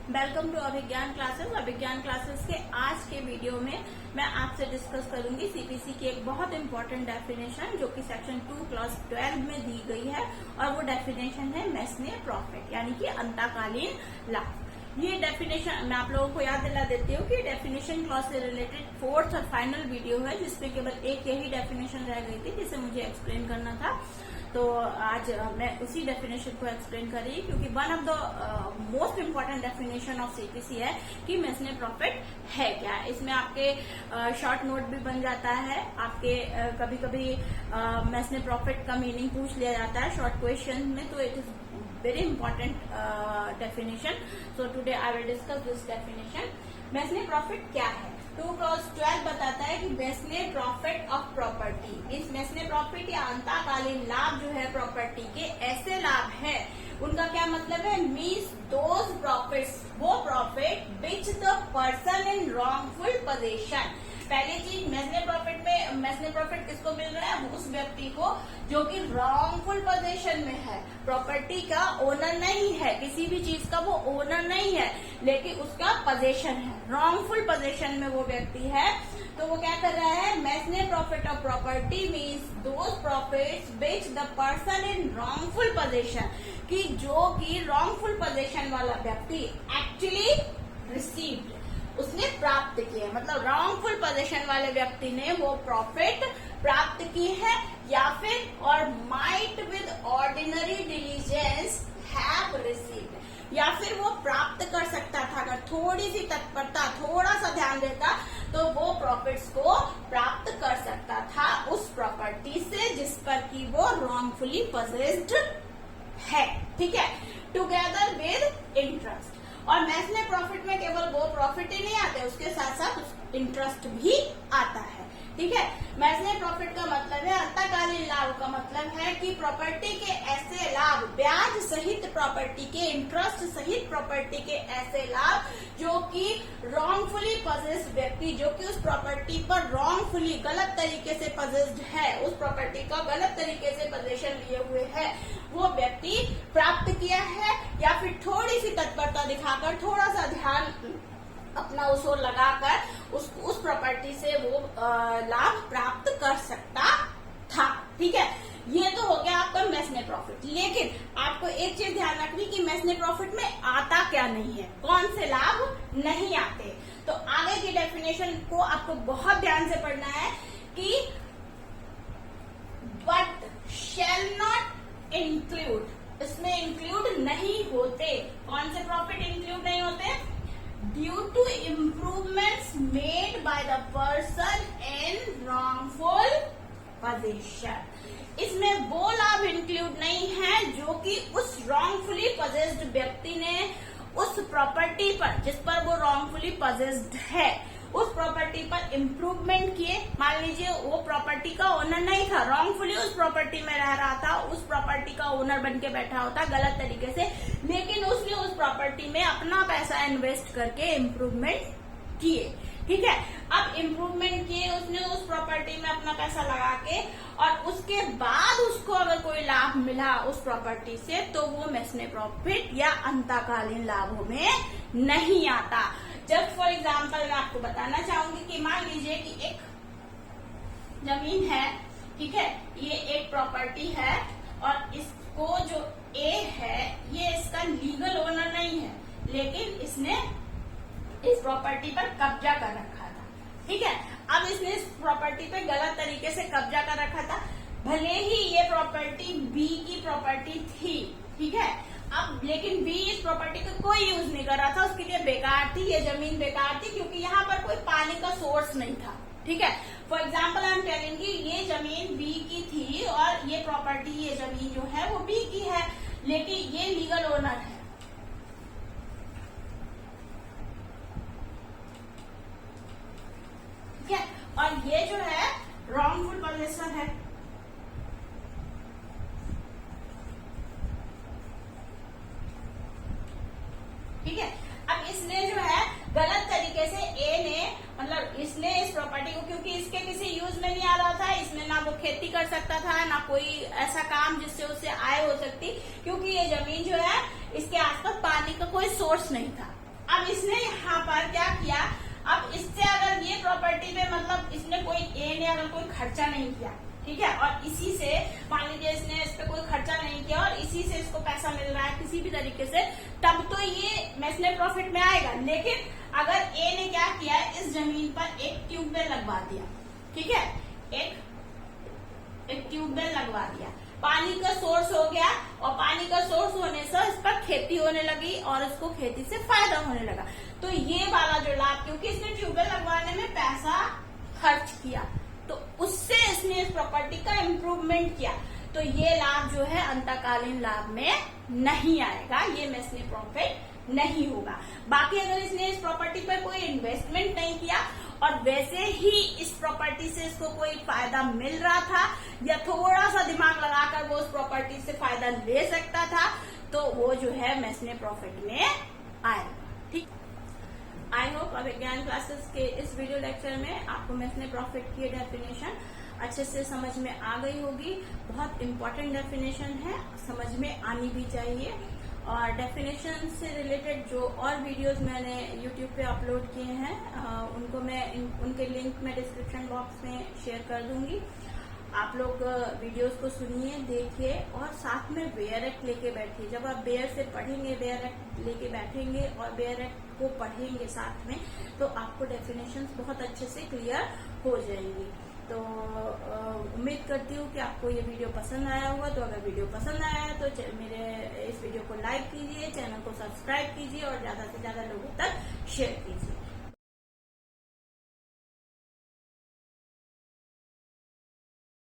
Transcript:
Welcome to Abhigyan classes. Abhigyan classes के आज के वीडियो में मैं आपसे डिस्कस करूंगी सीपीसी की एक बहुत इंपॉर्टेंट डेफिनेशन जो कि सेक्शन 2 क्लास 12 में दी गई है और वो डेफिनेशन है मेसने प्रॉफिट यानी कि अंतकालीन लाभ। ये डेफिनेशन मैं आप लोगों को याद दिला देती हूँ कि डेफिनेशन क्लास से रिलेटेड फोर्थ और फाइनल वीडियो है जिसपे केवल एक यही डेफिनेशन रह गई थी जिसे मुझे एक्सप्लेन करना था। तो आज मैं उसी डेफिनेशन को एक्सप्लेन कर रही क्योंकि one of the most important definition of CPC है कि मेसने प्रॉफिट है क्या। इसमें आपके शॉर्ट नोट भी बन जाता है, आपके कभी कभी मेसने प्रॉफिट का मीनिंग पूछ लिया जाता है शॉर्ट क्वेश्चन में, तो it is very important definition. So today I will discuss this definition. Mesne profit क्या है? 2 क्लास 12 बताता है कि मेसने प्रॉफिट ऑफ प्रॉपर्टी, इस मेसने प्रॉफिट या अंतकालीन लाभ जो है प्रॉपर्टी के ऐसे लाभ है, उनका क्या मतलब है? मीन्स दोज प्रॉफिट्स, वो profit which the person in wrongful position. पहली चीज, मेसने प्रॉफिट किसको मिल रहा है? उस व्यक्ति को जो कि रॉन्गफुल पोजीशन में है, प्रॉपर्टी का ओनर नहीं है, किसी भी चीज का वो ओनर नहीं है लेकिन उसका पोजीशन है, रॉन्गफुल पोजीशन में वो व्यक्ति है। तो वो क्या कर रहा है? Mesne profit of property means those profits which the person in wrongful position, कि जो कि रॉन्गफुल पोजीशन वाला व्यक्ति एक्चुअली रिसीव्ड, उसने प्राप्त किया, मतलब रॉन्गफुल पोजीशन वाले व्यक्ति ने वो प्रॉफिट प्राप्त की है, या फिर और might with ordinary diligence have received, या फिर वो प्राप्त कर सकता था अगर थोड़ी सी तत्परता, थोड़ा सा ध्यान देता तो वो प्रॉफिट्स को प्राप्त कर सकता था उस प्रॉपर्टी से जिस पर कि वो रॉन्गफुली पोजेस्ड है। ठीक है, टुगेदर विद इंटरेस्ट। और मेसने प्रॉफिट में केवल वो प्रॉफिट ही नहीं आते, उसके साथ साथ इंटरेस्ट भी आता है। ठीक है, मेसने प्रॉफिट का मतलब है, अंतकालीन लाभ का मतलब है कि प्रॉपर्टी के ऐसे लाभ, ब्याज सहित प्रॉपर्टी के, इंटरेस्ट सहित प्रॉपर्टी के ऐसे लाभ जो कि रॉन्गफुली पजेस्ड व्यक्ति, जो कि उस प्रॉपर्टी पर रॉन्गफुली गलत तरीके से पजेस्ड है, उस प्रॉपर्टी का गलत तरीके से पोजीशन लिए हुए है, वो व्यक्ति प्राप्त किया है, या फिर थोड़ी सी तत्परता दिखाकर, थोड़ा सा ध्यान अपना उस ओर लगाकर उस प्रॉपर्टी से वो लाभ प्राप्त कर सकता था। ठीक है, ये तो हो गया आपका मेसने प्रॉफिट। लेकिन आपको एक चीज ध्यान रखनी कि मेसने प्रॉफिट में आता क्या नहीं है, कौन से लाभ नहीं आते। तो आगे की डेफिनेशन को आपको बहुत ध्यान से पढ़ना है कि बट शैल नॉट इंक्लूड, इसमें इंक्लूड नहीं होते। कौन से प्रॉफिट इंक्लूड नहीं होते? Due to improvements made by the person in wrongful position. इसमें वो लाभ इंक्लूड नहीं है जो कि उस रॉन्गफुली पोजेस्ड व्यक्ति ने उस प्रॉपर्टी पर, जिस पर वो रॉन्गफुली पोजेस्ड है, उस प्रॉपर्टी पर इम्प्रूवमेंट किए। मान लीजिए वो प्रॉपर्टी का ओनर नहीं था, रॉन्गफुली उस प्रॉपर्टी में रह रहा था, उस प्रॉपर्टी का ओनर बन के बैठा होता गलत तरीके से, लेकिन उसने उस प्रॉपर्टी में अपना पैसा इन्वेस्ट करके इम्प्रूवमेंट किए। ठीक है, अब इम्प्रूवमेंट किए उसने उस प्रॉपर्टी में अपना पैसा लगा के, और उसके बाद उसको अगर कोई लाभ मिला उस प्रॉपर्टी से तो वो मेसने प्रॉफिट या अंतकालीन लाभों में नहीं आता। जब फॉर एग्जाम्पल मैं आपको बताना चाहूंगी कि मान लीजिए कि एक जमीन है, ठीक है, ये एक प्रॉपर्टी है और इसको जो ए है ये इसका लीगल ओनर नहीं है, लेकिन इसने इस प्रॉपर्टी पर कब्जा कर रखा था। ठीक है, अब इसने इस प्रॉपर्टी पे गलत तरीके से कब्जा कर रखा था, भले ही ये प्रॉपर्टी बी की प्रॉपर्टी थी। ठीक है, अब लेकिन बी इस प्रॉपर्टी का कोई यूज नहीं कर रहा था, उसके लिए बेकार थी, ये जमीन बेकार थी क्योंकि यहाँ पर कोई पानी का सोर्स नहीं था। ठीक है, for example I am telling कि ये जमीन बी की थी और ये प्रॉपर्टी, ये जमीन जो है वो बी की है, लेकिन ये लीगल ओनर है। ठीक है, और ये जो है रॉन्गफुल पोजीशन है। ठीक है, अब इसने जो है गलत तरीके से ए ने, मतलब इसने इस प्रॉपर्टी को, क्योंकि इसके किसी यूज में नहीं आ रहा था, इसमें ना वो खेती कर सकता था ना कोई ऐसा काम जिससे उससे आय हो सकती, क्योंकि ये जमीन जो है इसके आसपास पानी का कोई सोर्स नहीं था। अब इसने यहाँ पर क्या किया, अब इससे अगर ये प्रॉपर्टी पे मतलब इसने कोई ए ने अगर कोई खर्चा नहीं किया, ठीक है, और इसी से मान लीजिए इसने इस पे कोई खर्चा नहीं किया और इसी से इसको पैसा मिल रहा है किसी भी तरीके से, तब तो ये मैसने प्रॉफिट में आएगा। लेकिन अगर ए ने क्या किया, इस जमीन पर एक ट्यूबवेल लगवा दिया, ठीक है, एक ट्यूबवेल लगवा दिया, पानी का सोर्स हो गया और पानी का सोर्स होने से इस पर खेती होने लगी और इसको खेती से फायदा होने लगा। तो ये वाला जो लाभ, क्योंकि इसने ट्यूबवेल लगवाने में पैसा खर्च किया तो उससे इसने इस प्रॉपर्टी का इम्प्रूवमेंट किया, तो ये लाभ जो है अंतकालीन लाभ में नहीं आएगा, ये मैसने प्रॉफिट नहीं होगा। बाकी अगर इसने इस प्रॉपर्टी पर कोई इन्वेस्टमेंट नहीं किया और वैसे ही इस प्रॉपर्टी से इसको कोई फायदा मिल रहा था या थोड़ा सा दिमाग लगाकर वो उस प्रॉपर्टी से फायदा ले सकता था, तो वो जो है मैसने प्रॉफिट में आएगा। ठीक, आई होप अभिज्ञान क्लासेस के इस वीडियो लेक्चर में आपको मैसने प्रॉफिट की डेफिनेशन अच्छे से समझ में आ गई होगी। बहुत इंपॉर्टेंट डेफिनेशन है, समझ में आनी भी चाहिए। और डेफिनेशन से रिलेटेड जो और वीडियोस मैंने यूट्यूब पे अपलोड किए हैं उनको मैं उनके लिंक मैं डिस्क्रिप्शन बॉक्स में शेयर कर दूंगी। आप लोग वीडियोस को सुनिए, देखिए और साथ में बेयर एक्ट लेके बैठिए। जब आप बेयर से पढ़ेंगे, बेयर एक्ट लेके बैठेंगे और बेयर एक्ट को पढ़ेंगे साथ में, तो आपको डेफिनेशंस बहुत अच्छे से क्लियर हो जाएंगी। तो उम्मीद करती हूँ कि आपको ये वीडियो पसंद आया होगा। तो अगर वीडियो पसंद आया है तो मेरे इस वीडियो को लाइक कीजिए, चैनल को सब्सक्राइब कीजिए और ज्यादा से ज्यादा लोगों तक शेयर कीजिए।